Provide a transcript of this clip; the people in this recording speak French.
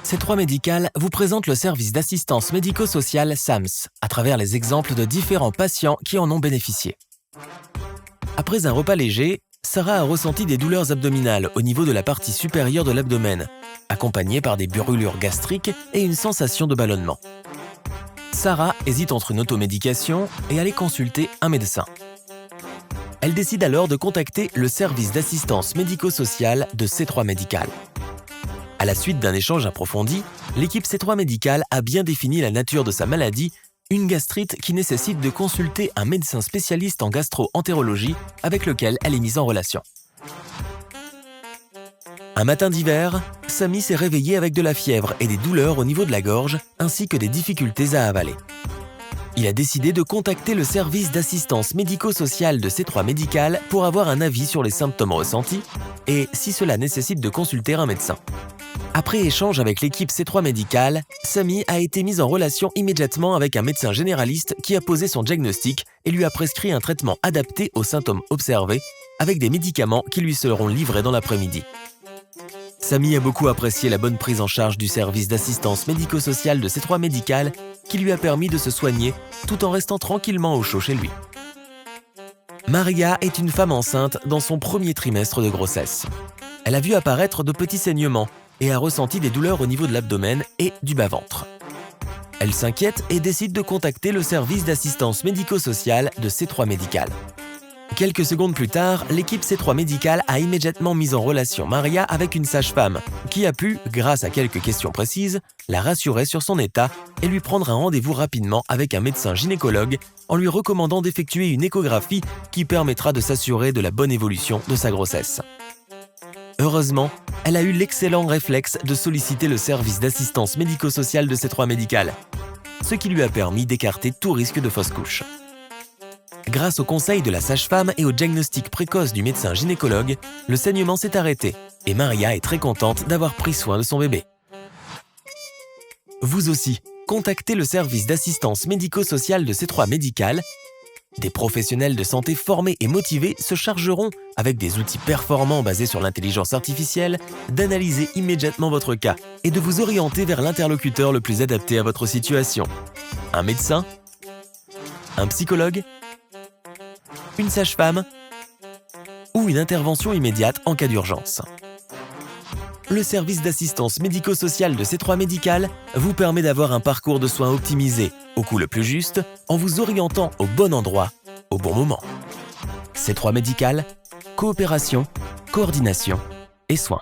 C3 Médical vous présente le service d'assistance médico-sociale SAMS à travers les exemples de différents patients qui en ont bénéficié. Après un repas léger, Sarah a ressenti des douleurs abdominales au niveau de la partie supérieure de l'abdomen, accompagnées par des brûlures gastriques et une sensation de ballonnement. Sarah hésite entre une automédication et aller consulter un médecin. Elle décide alors de contacter le service d'assistance médico-sociale de C3 Médical. À la suite d'un échange approfondi, l'équipe C3 Médical a bien défini la nature de sa maladie, une gastrite qui nécessite de consulter un médecin spécialiste en gastro-entérologie avec lequel elle est mise en relation. Un matin d'hiver, Samy s'est réveillé avec de la fièvre et des douleurs au niveau de la gorge, ainsi que des difficultés à avaler. Il a décidé de contacter le service d'assistance médico-sociale de C3 Médical pour avoir un avis sur les symptômes ressentis et si cela nécessite de consulter un médecin. Après échange avec l'équipe C3 Médical, Samy a été mis en relation immédiatement avec un médecin généraliste qui a posé son diagnostic et lui a prescrit un traitement adapté aux symptômes observés avec des médicaments qui lui seront livrés dans l'après-midi. Samy a beaucoup apprécié la bonne prise en charge du service d'assistance médico-sociale de C3 Médical qui lui a permis de se soigner tout en restant tranquillement au chaud chez lui. Maria est une femme enceinte dans son premier trimestre de grossesse. Elle a vu apparaître de petits saignements et a ressenti des douleurs au niveau de l'abdomen et du bas-ventre. Elle s'inquiète et décide de contacter le service d'assistance médico-sociale de C3 Médical. Quelques secondes plus tard, l'équipe C3 Médical a immédiatement mis en relation Maria avec une sage-femme qui a pu, grâce à quelques questions précises, la rassurer sur son état et lui prendre un rendez-vous rapidement avec un médecin gynécologue en lui recommandant d'effectuer une échographie qui permettra de s'assurer de la bonne évolution de sa grossesse. Heureusement, elle a eu l'excellent réflexe de solliciter le service d'assistance médico-sociale de C3 Médical, ce qui lui a permis d'écarter tout risque de fausse couche. Grâce au conseil de la sage-femme et au diagnostic précoce du médecin gynécologue, le saignement s'est arrêté et Maria est très contente d'avoir pris soin de son bébé. Vous aussi, contactez le service d'assistance médico-sociale de C3 Médical. Des professionnels de santé formés et motivés se chargeront, avec des outils performants basés sur l'intelligence artificielle, d'analyser immédiatement votre cas et de vous orienter vers l'interlocuteur le plus adapté à votre situation. Un médecin? Un psychologue? Une sage-femme? Ou une intervention immédiate en cas d'urgence. Le service d'assistance médico-sociale de C3 Médical vous permet d'avoir un parcours de soins optimisé, au coût le plus juste, en vous orientant au bon endroit, au bon moment. C3 Médical, coopération, coordination et soins.